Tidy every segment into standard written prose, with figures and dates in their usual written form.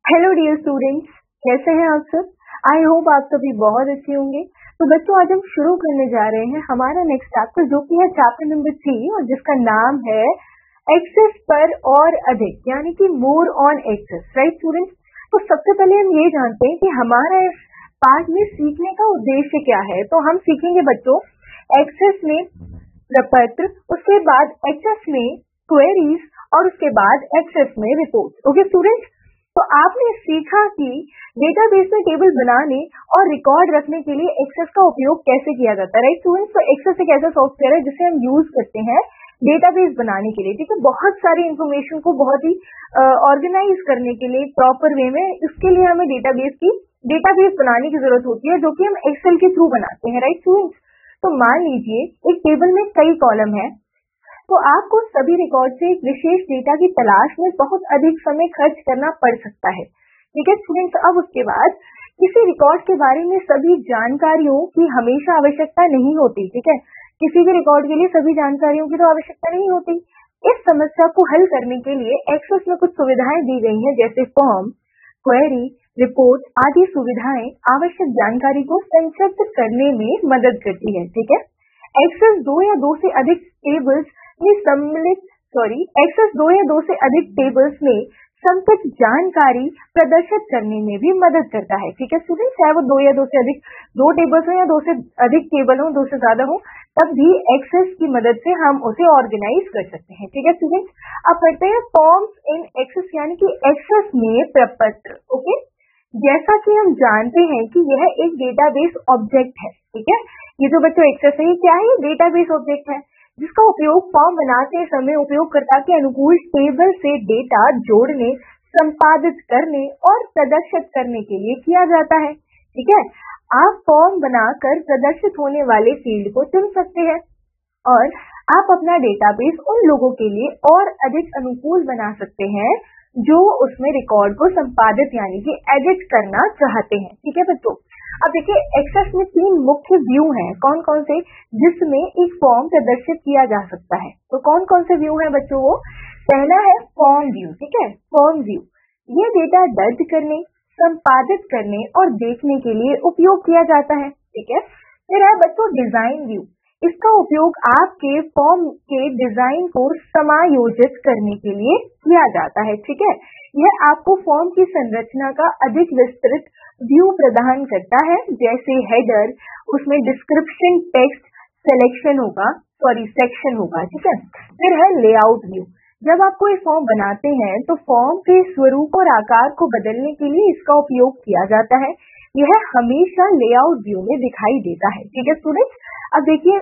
Hello dear students, कैसे हैं आप सब। आई होप आप सभी बहुत अच्छे होंगे। तो बच्चों, आज हम शुरू करने जा रहे हैं हमारा नेक्स्ट चैप्टर, जो कि है चैप्टर नंबर 3 और जिसका नाम है एक्सेस पर और अधिक, यानी कि more on excess. Right students, तो सबसे पहले हम ये जानते हैं कि हमारा इस पार्ट में सीखने का उद्देश्य क्या है। तो हम सीखेंगे बच्चों एक्सेस में प्रपत्र, उसके बाद एक्सेस में क्वेरीज और उसके बाद एक्सेस में रिपोर्ट। ओके स्टूडेंट्स, तो आपने सीखा कि डेटाबेस में टेबल बनाने और रिकॉर्ड रखने के लिए एक्सेस का उपयोग कैसे किया जाता है। राइट स्टूडेंट्स, तो एक्सेस एक ऐसा सॉफ्टवेयर है जिसे हम यूज करते हैं डेटाबेस बनाने के लिए। ठीक है, बहुत सारी इंफॉर्मेशन को बहुत ही ऑर्गेनाइज करने के लिए प्रॉपर वे में, इसके लिए हमें डेटाबेस बनाने की जरूरत होती है, जो कि हम एक्सेल के थ्रू बनाते हैं। राइट स्टूडेंट्स, तो मान लीजिए एक टेबल में कई कॉलम है, तो आपको सभी रिकॉर्ड से एक विशेष डेटा की तलाश में बहुत अधिक समय खर्च करना पड़ सकता है। ठीक है स्टूडेंट्स, अब उसके बाद किसी रिकॉर्ड के बारे में सभी जानकारियों की हमेशा आवश्यकता नहीं होती। ठीक है, किसी भी रिकॉर्ड के लिए सभी जानकारियों की तो आवश्यकता नहीं होती। इस समस्या को हल करने के लिए एक्सेस में कुछ सुविधाएं दी गई हैं, जैसे फॉर्म, क्वेरी, रिपोर्ट आदि सुविधाएं आवश्यक जानकारी को संक्षिप्त करने में मदद करती है। ठीक है, एक्सेस दो या दो से अधिक टेबल्स में सम्मिलित जानकारी प्रदर्शित करने में भी मदद करता है। ठीक है स्टूडेंट्स, चाहे वो दो टेबल्स हो या दो से अधिक टेबल हो, दो से ज्यादा हो, तब भी एक्सेस की मदद से हम उसे ऑर्गेनाइज कर सकते हैं। ठीक है स्टूडेंट्स, अब पढ़ते हैं फॉर्म्स इन एक्सेस, यानी कि एक्सेस में प्रपत्र। ओके, जैसा कि हम जानते हैं कि यह एक डेटाबेस ऑब्जेक्ट है। ठीक है, ये जो बच्चों एक्सेस है, ये क्या है? डेटाबेस ऑब्जेक्ट है, जिसका उपयोग फॉर्म बनाते समय उपयोगकर्ता के अनुकूल टेबल से डेटा जोड़ने, संपादित करने और प्रदर्शित करने के लिए किया जाता है। ठीक है, आप फॉर्म बनाकर प्रदर्शित होने वाले फील्ड को चुन सकते हैं और आप अपना डेटाबेस उन लोगों के लिए और अधिक अनुकूल बना सकते हैं जो उसमें रिकॉर्ड को संपादित यानी कि एडिट करना चाहते हैं। ठीक है बच्चों, अब देखिए एक्सेस में 3 मुख्य व्यू हैं, कौन कौन से, जिसमें एक फॉर्म प्रदर्शित किया जा सकता है। तो कौन कौन से व्यू हैं बच्चों? वो पहला है फॉर्म व्यू। ठीक है, फॉर्म व्यू ये डेटा दर्ज करने, संपादित करने और देखने के लिए उपयोग किया जाता है। ठीक है, फिर है बच्चों डिजाइन व्यू। इसका उपयोग आपके फॉर्म के डिजाइन को समायोजित करने के लिए किया जाता है। ठीक है, यह आपको फॉर्म की संरचना का अधिक विस्तृत व्यू प्रदान करता है, जैसे हेडर, उसमें डिस्क्रिप्शन, टेक्स्ट, सेक्शन होगा। ठीक है, फिर है लेआउट व्यू। जब आप कोई फॉर्म बनाते हैं तो फॉर्म के स्वरूप और आकार को बदलने के लिए इसका उपयोग किया जाता है। यह हमेशा लेआउट व्यू में दिखाई देता है। ठीक है स्टूडेंट्स, अब देखिए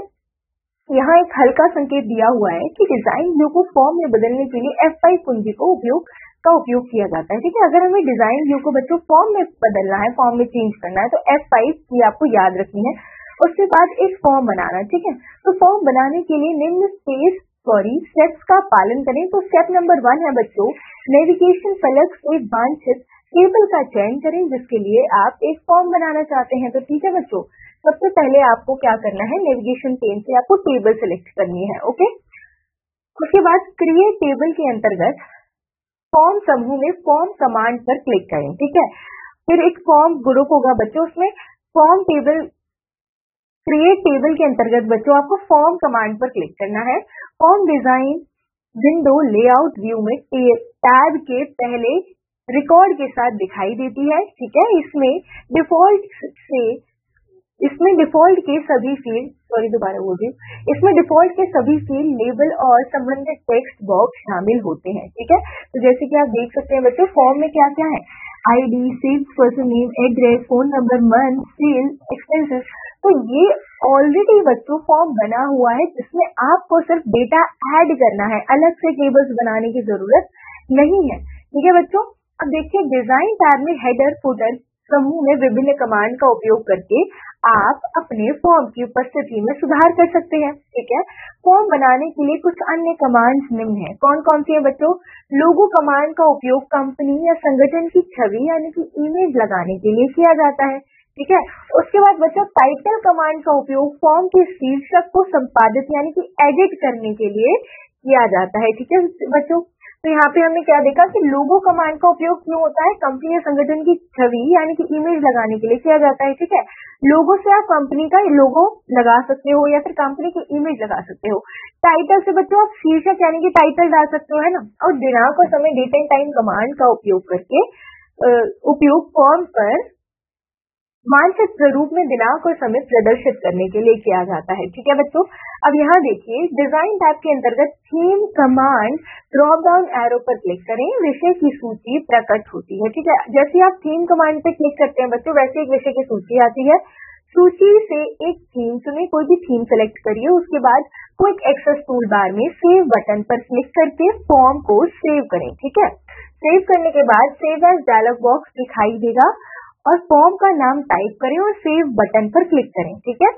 यहाँ एक हल्का संकेत दिया हुआ है कि डिजाइन व्यू को फॉर्म में बदलने के लिए F5 कुंजी का उपयोग किया जाता है। ठीक है, अगर हमें डिजाइन व्यू को बच्चों फॉर्म में बदलना है, फॉर्म में चेंज करना है, तो F5 की आपको याद रखनी है। उसके बाद एक फॉर्म बनाना है। ठीक है, तो फॉर्म बनाने के लिए निम्न स्टेप्स का पालन करें। तो स्टेप नंबर 1 है बच्चों, नेविगेशन फलक से वांछित टेबल का चयन करें जिसके लिए आप एक फॉर्म बनाना चाहते हैं। तो ठीक है बच्चों, सबसे पहले आपको क्या करना है, नेविगेशन पेन से आपको टेबल सेलेक्ट करनी है। ओके, उसके बाद क्रिएट टेबल के अंतर्गत फॉर्म समूह में फॉर्म कमांड पर क्लिक करें। ठीक है, फिर एक फॉर्म ग्रुप होगा बच्चों, उसमें फॉर्म टेबल, क्रिएट टेबल के अंतर्गत बच्चों आपको फॉर्म कमांड पर क्लिक करना है। Form design window layout view में टैब के पहले रिकॉर्ड के साथ दिखाई देती है। ठीक है, इसमें डिफॉल्ट के सभी फील्ड लेबल और संबंधित टेक्स्ट बॉक्स शामिल होते हैं। ठीक है, तो जैसे कि आप देख सकते हैं बच्चों, फॉर्म में क्या क्या है, ID, sales person name, address, phone number, month, sale, expenses. तो ये ऑलरेडी बच्चों फॉर्म बना हुआ है, जिसमें आपको सिर्फ डेटा ऐड करना है, अलग से टेबल्स बनाने की जरूरत नहीं है। ठीक है बच्चों, अब देखिए डिजाइन टैब में हेडर, फुटर समूह में विभिन्न कमांड का उपयोग करके आप अपने फॉर्म की उपस्थिति में सुधार कर सकते हैं। ठीक है, फॉर्म बनाने के लिए कुछ अन्य कमांड्स निम्न है। कौन कौन सी है बच्चों? लोगो कमांड का उपयोग कंपनी या संगठन की छवि यानी कि इमेज लगाने के लिए किया जाता है। ठीक है, उसके बाद बच्चों टाइटल कमांड का उपयोग फॉर्म के शीर्षक को संपादित यानी कि एडिट करने के लिए किया जाता है। ठीक है बच्चों, तो यहाँ पे हमने क्या देखा कि लोगो कमांड का उपयोग क्यों होता है, कंपनी या संगठन की छवि यानी कि इमेज लगाने के लिए किया जाता है। ठीक है, लोगो से आप कंपनी का लोगो लगा सकते हो या फिर कंपनी की इमेज लगा सकते हो। टाइटल से बच्चों आप शीर्षक यानी कि टाइटल डाल सकते हो, है ना। और दिनांक और समय डेट एंड टाइम कमांड का उपयोग करके उपयोग फॉर्म पर मानचित्र रूप में दिनांक और समय प्रदर्शित करने के लिए किया जाता है। ठीक है बच्चों, अब यहाँ देखिए डिजाइन टैब के अंतर्गत theme command drop down arrow पर क्लिक करें, विषय की सूची प्रकट होती है। ठीक है, जैसे आप थीम कमांड पे क्लिक करते हैं बच्चों, वैसे एक विषय की सूची आती है। सूची से एक थीम चुने, कोई भी थीम सेलेक्ट करिए, उसके बाद क्विक एक्सेस टूल बार में सेव बटन पर क्लिक करके फॉर्म को सेव करें। ठीक है, सेव करने के बाद सेव एज डायलॉग बॉक्स दिखाई देगा और फॉर्म का नाम टाइप करें और सेव बटन पर क्लिक करें। ठीक है,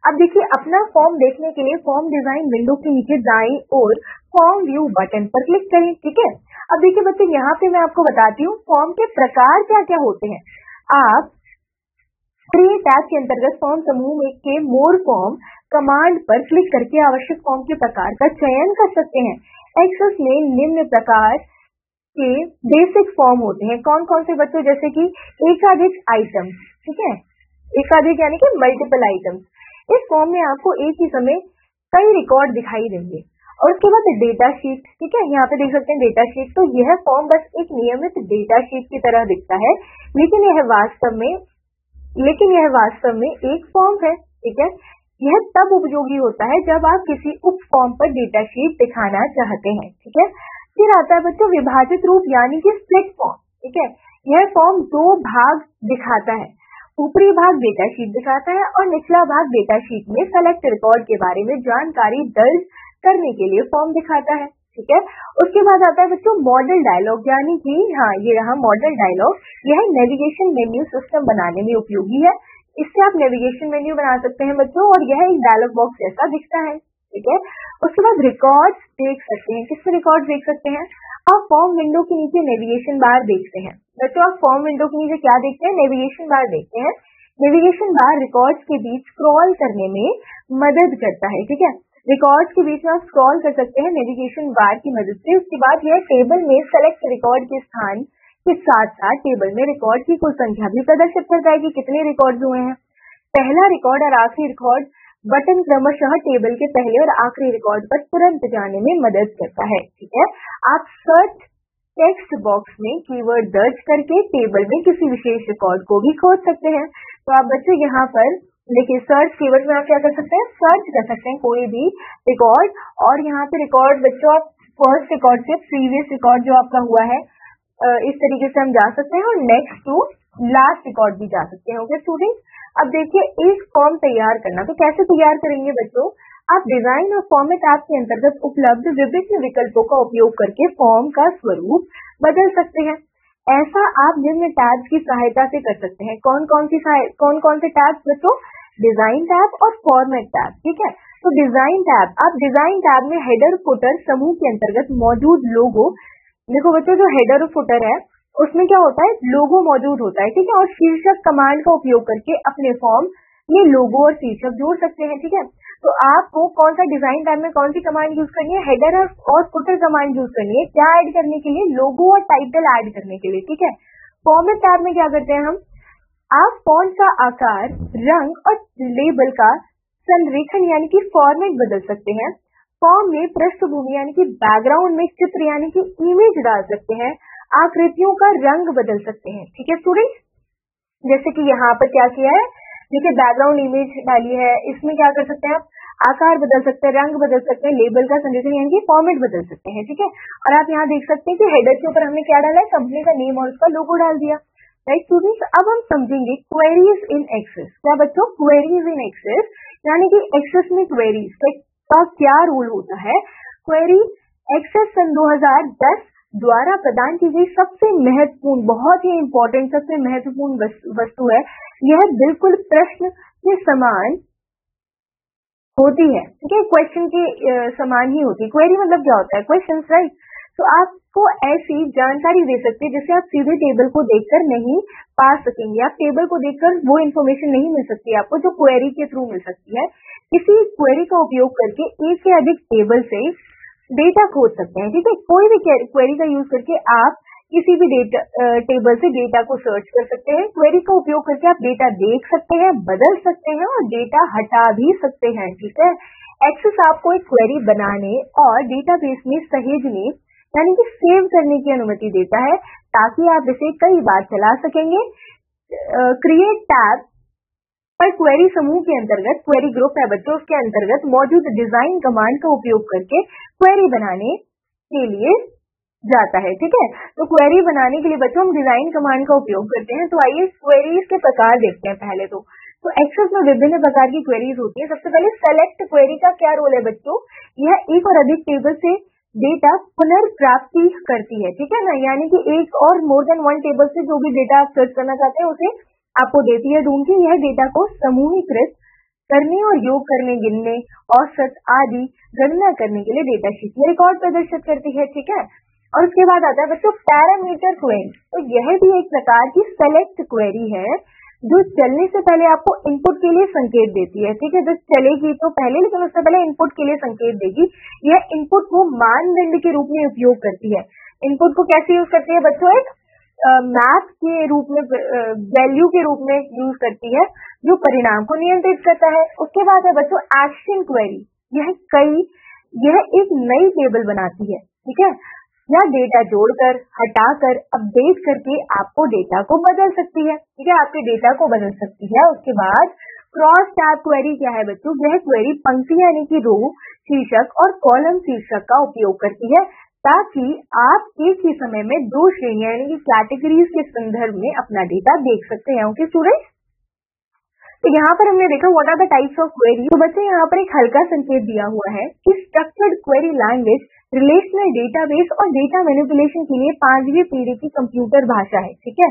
अब देखिए अपना फॉर्म देखने के लिए फॉर्म डिजाइन विंडो के नीचे दाईं ओर फॉर्म व्यू बटन पर क्लिक करें। ठीक है, अब देखिए बच्चों यहाँ पे मैं आपको बताती हूँ फॉर्म के प्रकार क्या क्या होते हैं। आप क्रिएट टैब के अंतर्गत फॉर्म समूह में के मोर फॉर्म कमांड पर क्लिक करके आवश्यक फॉर्म के प्रकार का चयन कर सकते हैं। एक्सेस में निम्न प्रकार के बेसिक फॉर्म होते हैं। कौन कौन से बच्चों, जैसे कि एकाधिक आइटम। ठीक है, एकाधिक यानी कि मल्टीपल आइटम्स। इस फॉर्म में आपको एक ही समय कई रिकॉर्ड दिखाई देंगे। और उसके बाद डेटा शीट। ठीक है, यहाँ पे देख सकते हैं डेटा शीट। तो यह फॉर्म बस एक नियमित डेटा शीट की तरह दिखता है, लेकिन यह वास्तव में एक फॉर्म है। ठीक है, यह तब उपयोगी होता है जब आप किसी उप फॉर्म पर डेटा शीट दिखाना चाहते हैं। ठीक है, फिर आता है बच्चों विभाजित रूप यानी कि स्प्लिट फॉर्म। ठीक है, यह फॉर्म दो भाग दिखाता है, ऊपरी भाग डेटा शीट दिखाता है और निचला भाग डेटा शीट में सेलेक्ट रिकॉर्ड के बारे में जानकारी दर्ज करने के लिए फॉर्म दिखाता है। ठीक है, उसके बाद आता है बच्चों मॉडल डायलॉग, यानी कि ये रहा मॉडल डायलॉग। यह नेविगेशन मेन्यू सिस्टम बनाने में उपयोगी है। इससे आप नेविगेशन मेन्यू बना सकते हैं बच्चों, और यह एक डायलॉग बॉक्स जैसा दिखता है। ठीक है, उसके बाद रिकॉर्ड्स देख सकते हैं। किसमें रिकॉर्ड देख सकते हैं? आप फॉर्म विंडो के नीचे नेविगेशन बार देखते हैं बच्चों। आप फॉर्म विंडो के नीचे क्या देखते हैं? नेविगेशन बार देखते हैं। नेविगेशन बार रिकॉर्ड्स के बीच स्क्रॉल करने में मदद करता है। ठीक है, रिकॉर्ड्स के बीच में आप स्क्रॉल कर सकते हैं नेविगेशन बार की मदद से। उसके बाद यह टेबल में सेलेक्ट रिकॉर्ड के स्थान के साथ साथ टेबल में रिकॉर्ड की कुल संख्या भी प्रदर्शित करता है कि कितने रिकॉर्ड हुए हैं। पहला रिकॉर्ड और आखिरी रिकॉर्ड बटन क्रमशः टेबल के पहले और आखिरी रिकॉर्ड पर तुरंत जाने में मदद करता है। ठीक है, आप सर्च टेक्स्ट बॉक्स में कीवर्ड दर्ज करके टेबल में किसी विशेष रिकॉर्ड को भी खोज सकते हैं। तो आप बच्चों यहाँ पर देखिए सर्च कीवर्ड में आप क्या कर सकते हैं? सर्च कर सकते हैं कोई भी रिकॉर्ड, और यहाँ पे रिकॉर्ड बच्चों आप फर्स्ट रिकॉर्ड से प्रीवियस रिकॉर्ड जो आपका हुआ है इस तरीके से हम जा सकते हैं, और नेक्स्ट टू लास्ट रिकॉर्ड भी जा सकते हैं। ओके स्टूडेंट्स, अब देखिए एक फॉर्म तैयार करना, तो कैसे तैयार करेंगे बच्चों? आप डिजाइन और फॉर्मेट ऐप के अंतर्गत उपलब्ध विभिन्न विकल्पों का उपयोग करके फॉर्म का स्वरूप बदल सकते हैं। ऐसा आप निम्न टैब्स की सहायता से कर सकते हैं। कौन कौन से टैब्स बच्चों? डिजाइन टैब और फॉर्मेट टैब। ठीक है, तो डिजाइन टैब, आप डिजाइन टैब में हेडर फुटर समूह के अंतर्गत मौजूद लोगो, देखो बच्चों जो हेडर और फुटर है उसमें क्या होता है? लोगो मौजूद होता है। ठीक है, और शीर्षक कमांड का उपयोग करके अपने फॉर्म में लोगो और शीर्षक जोड़ सकते हैं। ठीक है, तो आपको कौन सा डिजाइन टैब में कौन सी कमांड यूज करनी है? हेडर और फुटर कमांड यूज करनी है। क्या ऐड करने के लिए? लोगो और टाइटल ऐड करने के लिए। ठीक है, फॉर्मेट टैब में क्या करते हैं हम? आप फॉन्ट का आकार, रंग और लेबल का संरेखन यानी कि फॉर्मेट बदल सकते हैं। फॉर्म में पृष्ठभूमि यानी कि बैकग्राउंड में चित्र यानी कि इमेज डाल सकते हैं। आकृतियों का रंग बदल सकते हैं। ठीक है स्टूडेंट्स, जैसे कि यहाँ पर क्या किया है, देखिए बैकग्राउंड इमेज डाली है, इसमें क्या कर सकते हैं आप? आकार बदल सकते हैं, रंग बदल सकते हैं, लेबल का संरेखन यानी कि फॉर्मेट बदल सकते हैं। ठीक है, और आप यहाँ देख सकते हैं कि हेडर के ऊपर हमने क्या डाला है? कंपनी का नेम और उसका लोगो डाल दिया। राइट स्टूडेंट्स, अब हम समझेंगे क्वेरीज इन एक्सेस। क्या बच्चों? क्वेरीज इन एक्सेस यानी कि एक्सेस में क्वेरीज का क्या रोल होता है? क्वेरी एक्सेस सन 2010 द्वारा प्रदान की गई सबसे महत्वपूर्ण, बहुत ही इंपॉर्टेंट, सबसे महत्वपूर्ण वस्तु है। यह बिल्कुल प्रश्न के समान होती है। ठीक है, क्वेश्चन के समान ही होती है। क्वेरी मतलब क्या होता है? Question, right. तो आपको ऐसी जानकारी दे सकती है जिससे आप सीधे टेबल को देखकर नहीं पा सकेंगे। आप टेबल को देखकर वो इन्फॉर्मेशन नहीं मिल सकती आपको जो क्वेरी के थ्रू मिल सकती है। इसी क्वेरी का उपयोग करके एक से अधिक टेबल से डेटा खोज सकते हैं। ठीक है, कोई भी क्वेरी का यूज करके आप किसी भी डेटा टेबल से डेटा को सर्च कर सकते हैं। क्वेरी का उपयोग करके आप डेटा देख सकते हैं, बदल सकते हैं और डेटा हटा भी सकते हैं। ठीक है, एक्सेस आपको एक क्वेरी बनाने और डेटाबेस में सहेजने यानी कि सेव करने की अनुमति देता है, ताकि आप इसे कई बार चला सकेंगे। क्रिएट टैब पर क्वेरी समूह के अंतर्गत, क्वेरी ग्रुप है बच्चों, उसके अंतर्गत मौजूद डिजाइन कमांड का उपयोग करके क्वेरी बनाने के लिए जाता है। ठीक है, तो क्वेरी बनाने के लिए बच्चों हम डिजाइन कमांड का उपयोग करते हैं। तो आइए क्वेरीज के प्रकार देखते हैं पहले तो एक्सेस में विभिन्न प्रकार की क्वेरीज होती है। सबसे पहले सेलेक्ट क्वेरी का क्या रोल है बच्चों, यह एक और अधिक टेबल से डेटा पुनर्प्राप्ति करती है। ठीक है ना, यानी कि एक और मोर देन वन टेबल से जो भी डेटा आप सर्च करना चाहते हैं उसे आपको देती है ढूंढ के। यह डेटा को समूहीकृत करने और योग करने, गिनने, औसत आदि गणना करने के लिए डेटा शीट में रिकॉर्ड प्रदर्शित करती है। ठीक है, और उसके बाद आता है बच्चों पैरामीटर क्वेरी। तो यह भी एक प्रकार की सेलेक्ट क्वेरी है जो चलने से पहले आपको इनपुट के लिए संकेत देती है। ठीक है, जब चलेगी तो पहले, लेकिन उससे पहले इनपुट के लिए संकेत देगी। यह इनपुट को मानदंड के रूप में उपयोग करती है। इनपुट को कैसे यूज करती है बच्चों, एक मैथ के रूप में, वैल्यू के रूप में यूज करती है जो परिणाम को नियंत्रित करता है। उसके बाद है बच्चों एक्शन क्वेरी। यह एक नई टेबल बनाती है। ठीक है, या डेटा जोड़कर, हटाकर, अपडेट करके आपको डेटा को बदल सकती है। ठीक है, आपके डेटा को बदल सकती है। उसके बाद क्रॉस टैब क्वेरी क्या है बच्चों, यह क्वेरी पंक्ति यानी कि रो शीर्षक और कॉलम शीर्षक का उपयोग करती है, ताकि आप एक ही समय में दो श्रेणियां यानी कि कैटेगरीज के संदर्भ में अपना डेटा देख सकते हैं। ओके स्टूडेंट्स, तो यहाँ पर हमने देखा what are the types of query. तो बच्चे यहाँ पर एक हल्का संकेत दिया हुआ है कि structured query language relational database और डेटा मैनिपुलेशन के लिए 5वीं पीढ़ी की कंप्यूटर भाषा है। ठीक है,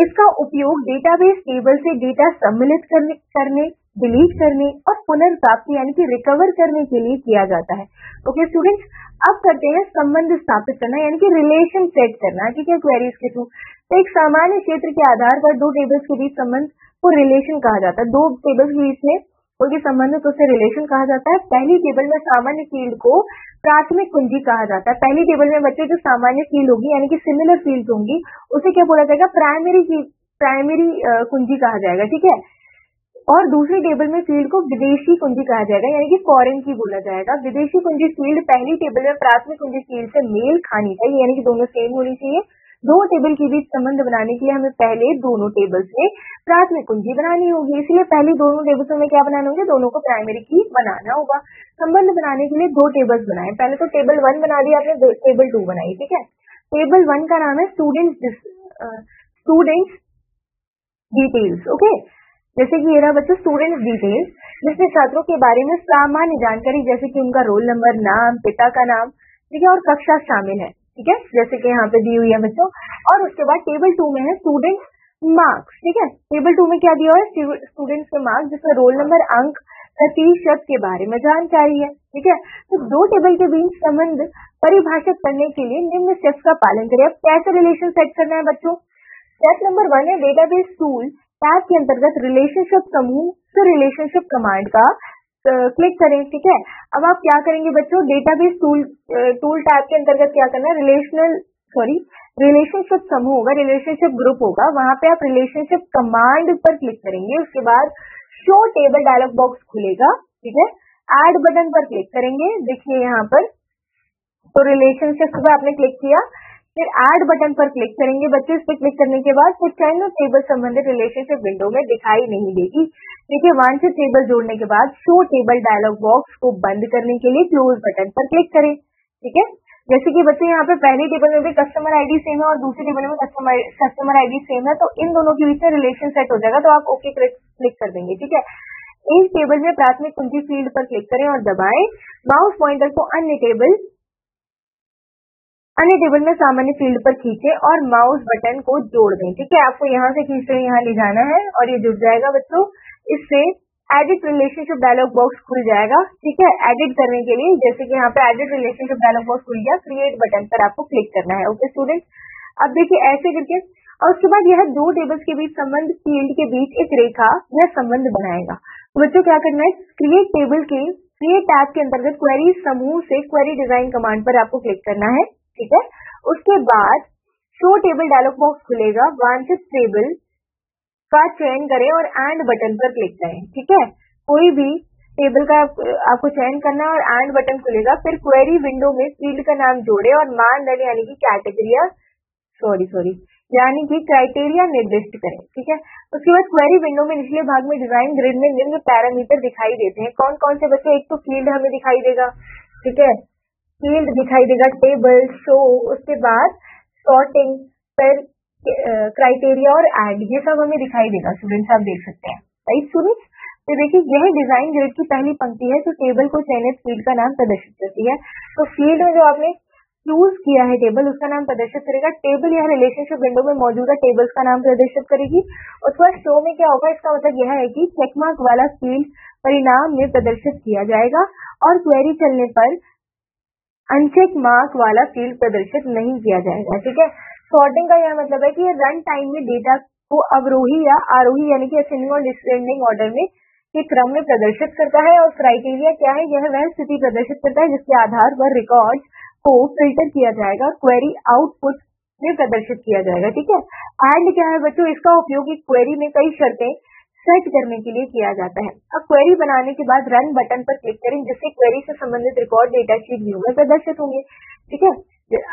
इसका उपयोग डेटाबेस टेबल से डेटा सम्मिलित करने, डिलीट करने और पुनर्प्राप्ति यानी कि रिकवर करने के लिए किया जाता है। ओके स्टूडेंट्स, अब करते हैं संबंध स्थापित करना यानी कि रिलेशन सेट करना। ठीक है, क्वेरीज के थ्रू। तो एक सामान्य क्षेत्र के आधार पर दो टेबल्स के बीच संबंध को रिलेशन कहा जाता है। दो टेबल्स के बीच में कोई संबंध तो उसे रिलेशन कहा जाता है। पहली टेबल में सामान्य फील्ड को प्राथमिक कुंजी कहा जाता है। पहली टेबल में बच्चे जो सामान्य फील्ड होगी यानी कि सिमिलर फील्ड होंगी उसे क्या बोला जाएगा, प्राइमरी कुंजी कहा जाएगा। ठीक है, और दूसरी टेबल में फील्ड को विदेशी कुंजी कहा जाएगा यानी कि फॉरेन की बोला जाएगा। विदेशी कुंजी फील्ड पहली टेबल में प्राथमिक कुंजी फील्ड से मेल खानी चाहिए यानी कि दोनों सेम होनी चाहिए। दो टेबल के बीच संबंध बनाने के लिए हमें पहले दोनों टेबल्स में प्राथमिक कुंजी बनानी होगी, इसलिए पहले दोनों टेबल्स में क्या बनाना होगा, दोनों को प्राइमरी की बनाना होगा। संबंध बनाने के लिए दो टेबल्स बनाए, पहले तो टेबल 1 बना दिया आपने, टेबल 2 बनाई। ठीक है, टेबल 1 का नाम है स्टूडेंट्स डिटेल्स। ओके, जैसे कि ये रहा बच्चों स्टूडेंट्स डिटेल्स, जिसमें छात्रों के बारे में सामान्य जानकारी जैसे कि उनका रोल नंबर, नाम, पिता का नाम, ठीक है, और कक्षा शामिल है। ठीक है, जैसे कि यहाँ पे दी हुई है बच्चों। और उसके बाद टेबल 2 में है स्टूडेंट्स मार्क्स। ठीक है, टेबल 2 में क्या दिया है, स्टूडेंट्स के मार्क्स, जिसमें रोल नंबर, अंक, प्रतिशत के बारे में जानकारी है। ठीक है, तो दो टेबल के बीच संबंध परिभाषित करने के लिए निम्न स्टेप्स का पालन करें। अब कैसे रिलेशन सेट करना है बच्चों, स्टेप नंबर 1 है डेटाबेस टूल टैब के अंतर्गत रिलेशनशिप समूह से रिलेशनशिप कमांड का क्लिक करें। ठीक है, अब आप क्या करेंगे बच्चों, डेटाबेस टूल टैब के अंतर्गत क्या करना है, रिलेशनशिप समूह होगा, रिलेशनशिप ग्रुप होगा, वहां पे आप रिलेशनशिप कमांड पर क्लिक करेंगे। उसके बाद शो टेबल डायलॉग बॉक्स खुलेगा। ठीक है, ऐड बटन पर क्लिक करेंगे, देखिए यहाँ पर, तो रिलेशनशिप पे आपने क्लिक किया, फिर ऐड बटन पर क्लिक करेंगे बच्चे। इस पर क्लिक करने के बाद फिर चयनित टेबल संबंधित रिलेशनशिप विंडो में दिखाई नहीं देगी। देखिए, वांछित टेबल जोड़ने के बाद शो टेबल डायलॉग बॉक्स को बंद करने के लिए क्लोज बटन पर क्लिक करें। ठीक है, जैसे कि बच्चे यहाँ पे पहली टेबल में भी कस्टमर आईडी सेम है और दूसरी टेबल में कस्टमर आईडी सेम है, तो इन दोनों के बीच में रिलेशन सेट हो जाएगा, तो आप ओके क्लिक कर देंगे। ठीक है, इस टेबल में प्राथमिक कुंजी फील्ड पर क्लिक करें और दबाएं माउस पॉइंटर को अन्य टेबल में सामान्य फील्ड पर खींचे और माउस बटन को जोड़ दें। ठीक है, आपको यहाँ से खींचकर यहाँ ले जाना है और ये जुड़ जाएगा बच्चों। इससे एडिट रिलेशनशिप डायलॉग बॉक्स खुल जाएगा। ठीक है, एडिट करने के लिए जैसे कि यहाँ पे एडिट रिलेशनशिप डायलॉग बॉक्स खुल गया, क्रिएट बटन पर आपको क्लिक करना है। ओके स्टूडेंट, अब देखिए ऐसे करके, और उसके बाद यह दो टेबल्स के बीच संबंध फील्ड के बीच एक रेखा या संबंध बनाएगा। तो बच्चों क्या करना है, क्रिएट टेबल के क्रिएट टैब के अंतर्गत क्वेरी समूह से क्वेरी डिजाइन कमांड पर आपको क्लिक करना है, ठीक है। उसके बाद शो टेबल डायलॉग बॉक्स खुलेगा, वांछित टेबल का चयन करें और एंड बटन पर क्लिक करें, ठीक है। कोई भी टेबल का आपको चयन करना है और एंड बटन खुलेगा। फिर क्वेरी विंडो में फील्ड का नाम जोड़े और मानदंड यानी कि कैटेगरी यानी कि क्राइटेरिया निर्दिष्ट करें, ठीक है। उसके बाद क्वेरी विंडो में निचले भाग में डिजाइन ग्रिड में निम्न पैरामीटर दिखाई देते हैं। कौन कौन से बच्चों? एक तो फील्ड हमें दिखाई देगा, ठीक है, फील्ड दिखाई देगा, टेबल, शो, उसके बाद सॉर्टिंग, फिर क्राइटेरिया और एड, ये सब हमें दिखाई देगा। स्टूडेंट्स आप देख सकते हैं, राइट स्टूडेंट्स। तो देखिए यह डिजाइन ग्रिड की पहली पंक्ति है जो टेबल को चयनित फील्ड का नाम प्रदर्शित करती है। तो फील्ड में जो आपने चूज किया है टेबल, उसका नाम प्रदर्शित करेगा। टेबल या रिलेशनशिप विंडो में मौजूदा टेबल्स का नाम प्रदर्शित करेगी। उसके बाद शो में क्या होगा, इसका मतलब यह है कि चेकमार्क वाला फील्ड परिणाम में प्रदर्शित किया जाएगा और क्वेरी चलने पर अनचेक मार्क वाला फील्ड प्रदर्शित नहीं किया जाएगा, ठीक है। सॉर्टिंग का यह मतलब है कि रन टाइम में डेटा को अवरोही या आरोही यानी कि असेंडिंग और डिसेंडिंग ऑर्डर में के क्रम में प्रदर्शित करता है। और क्राइटेरिया क्या है, यह वह स्थिति प्रदर्शित करता है जिसके आधार पर रिकॉर्ड को फिल्टर किया जाएगा, क्वेरी आउटपुट में प्रदर्शित किया जाएगा, ठीक है। एंड क्या है बच्चों, इसका उपयोग एक क्वेरी में कई शर्तें सेट करने के लिए किया जाता है। अब क्वेरी बनाने के बाद रन बटन पर क्लिक करें जिससे क्वेरी से संबंधित रिकॉर्ड डेटा शीट व्यू में प्रदर्शित होंगे, ठीक है।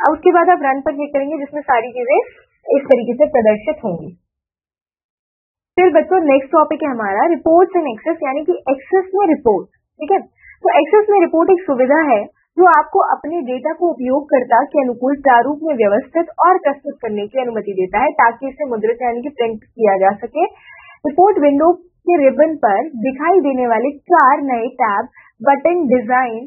उसके बाद आप रन पर क्लिक करेंगे जिसमें सारी चीजें इस तरीके से प्रदर्शित होंगी। फिर बच्चों नेक्स्ट टॉपिक है हमारा रिपोर्ट्स एंड एक्सेस यानी कि एक्सेस में रिपोर्ट, ठीक है। तो एक्सेस में रिपोर्ट एक सुविधा है जो आपको अपने डेटा को उपयोगकर्ता के अनुकूल प्रारूप में व्यवस्थित और प्रस्तुत करने की अनुमति देता है ताकि इसे मुद्रित यानी कि प्रिंट किया जा सके। रिपोर्ट विंडो के रिबन पर दिखाई देने वाले 4 नए tab button design,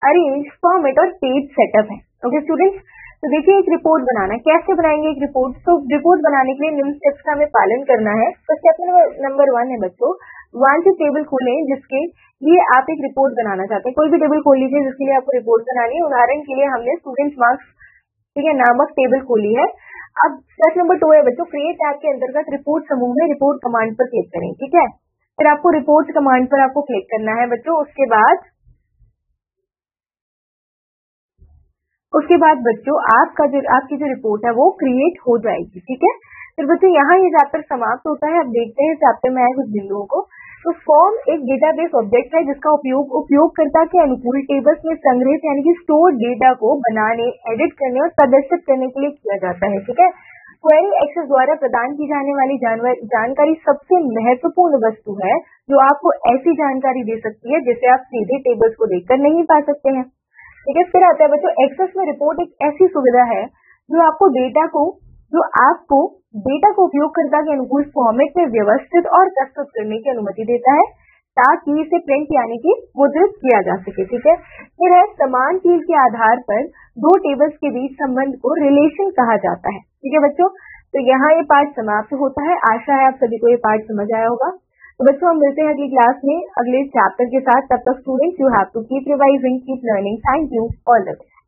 arrange, format और पेज सेटअप है। ओके स्टूडेंट्स, तो देखिए एक रिपोर्ट बनाना, कैसे बनाएंगे एक रिपोर्ट? तो रिपोर्ट बनाने के लिए निम्न स्टेप्स का हमें पालन करना है। तो स्टेप नंबर 1 है बच्चों, वांछित टेबल खोलें जिसके लिए आप एक रिपोर्ट बनाना चाहते हैं। कोई भी टेबल खोल लीजिए जिसके लिए आपको रिपोर्ट बनानी है। उदाहरण के लिए हमने स्टूडेंट्स मार्क्स, ठीक है, नामक टेबल खोली है। अब स्टेप नंबर 2 है बच्चों, क्रिएट टैब के अंतर्गत रिपोर्ट समूह में रिपोर्ट कमांड पर क्लिक करें, ठीक है। फिर आपको रिपोर्ट कमांड पर आपको क्लिक करना है बच्चों। उसके बाद बच्चों आपकी जो रिपोर्ट है वो क्रिएट हो जाएगी, ठीक है। फिर बच्चों यहाँ ये चैप्टर समाप्त होता है। अब देखते हैं चैप्टर में आए कुछ बिंदुओं को। तो फॉर्म एक डेटाबेस ऑब्जेक्ट है जिसका उपयोग उपयोगकर्ता के अनुकूल टेबल्स में संग्रहित यानी कि स्टोर डेटा को बनाने, एडिट करने और प्रदर्शित करने के लिए किया जाता है, ठीक है। क्वेरी एक्सेस द्वारा प्रदान की जाने वाली जानकारी सबसे महत्वपूर्ण वस्तु है जो आपको ऐसी जानकारी दे सकती है जिसे आप सीधे टेबल्स को देखकर नहीं पा सकते हैं, ठीक है। फिर आता है बच्चों एक्सेस में रिपोर्ट एक ऐसी सुविधा है जो आपको डेटा को उपयोगकर्ता के अनुकूल फॉर्मेट में व्यवस्थित और प्रस्तुत करने की अनुमति देता है ताकि इसे प्रिंट यानी कि मुद्रित किया जा सके, ठीक है। फिर है समान चीज के आधार पर दो टेबल्स के बीच संबंध को रिलेशन कहा जाता है, ठीक है बच्चों। तो यहाँ ये पार्ट समाप्त होता है। आशा है आप सभी को ये पार्ट समझ आया होगा। तो बच्चों हम मिलते हैं अगली क्लास में अगले चैप्टर के साथ। तब तक students you have to keep revising, keep learning. Thank you all the best.